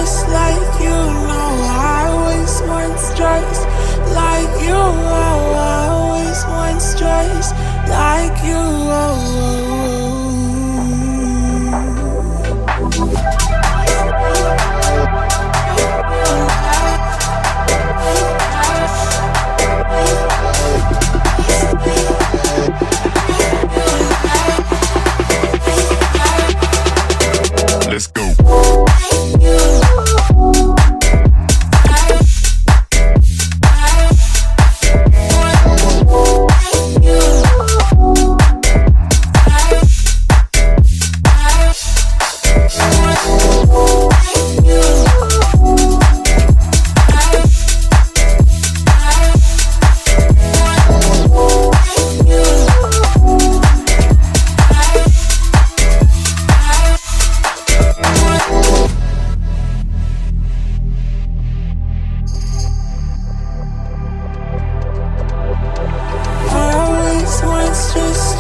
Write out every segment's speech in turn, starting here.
just like you. No, I always want stripes like you. Oh, I always want stripes like you. Let's go.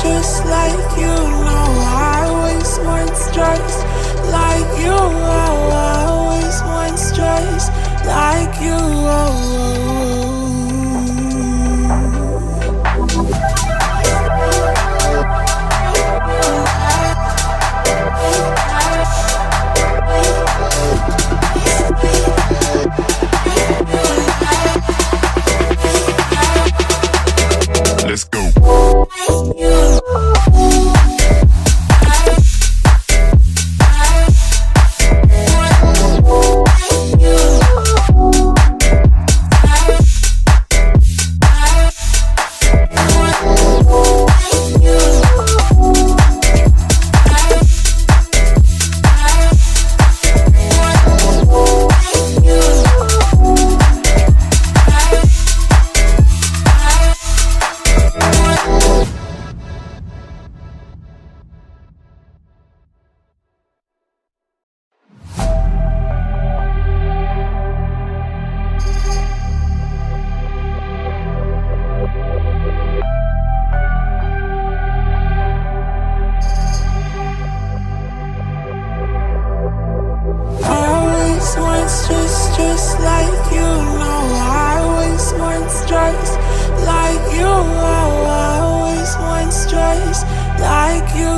Just like you. No, I always want stripes like you. Oh, I always want stripes like you. Let's go. Just like you. No, I always want stripes like you. Oh, I always want stripes like you.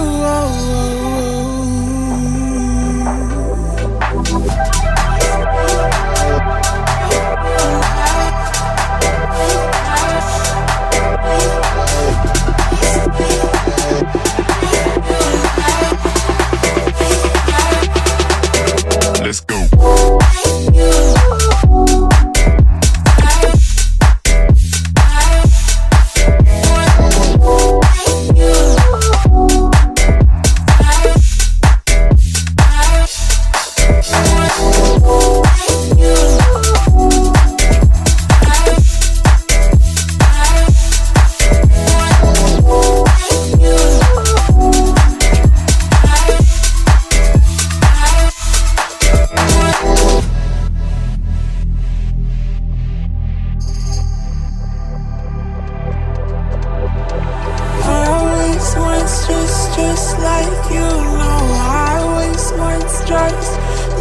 Let's go. Just like you. No, I always want stripes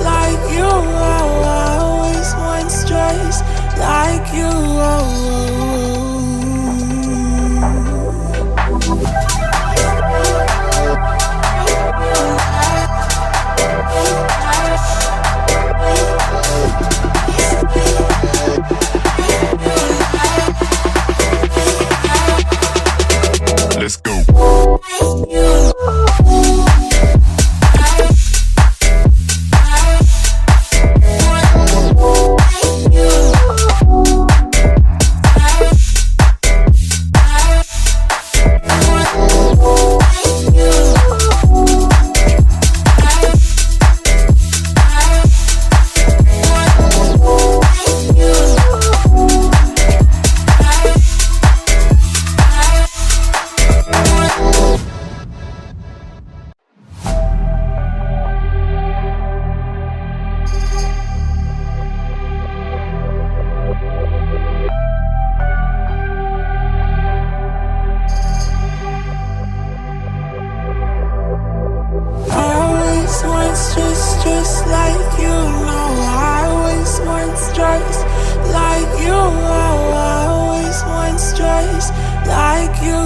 like you. Oh, I always want stripes like you. Let's go. Just like you. No, stress like you. Oh, I always want stress like you.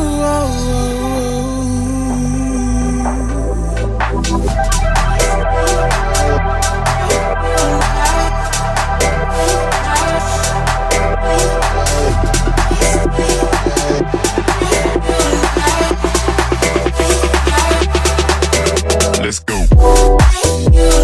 Let's go.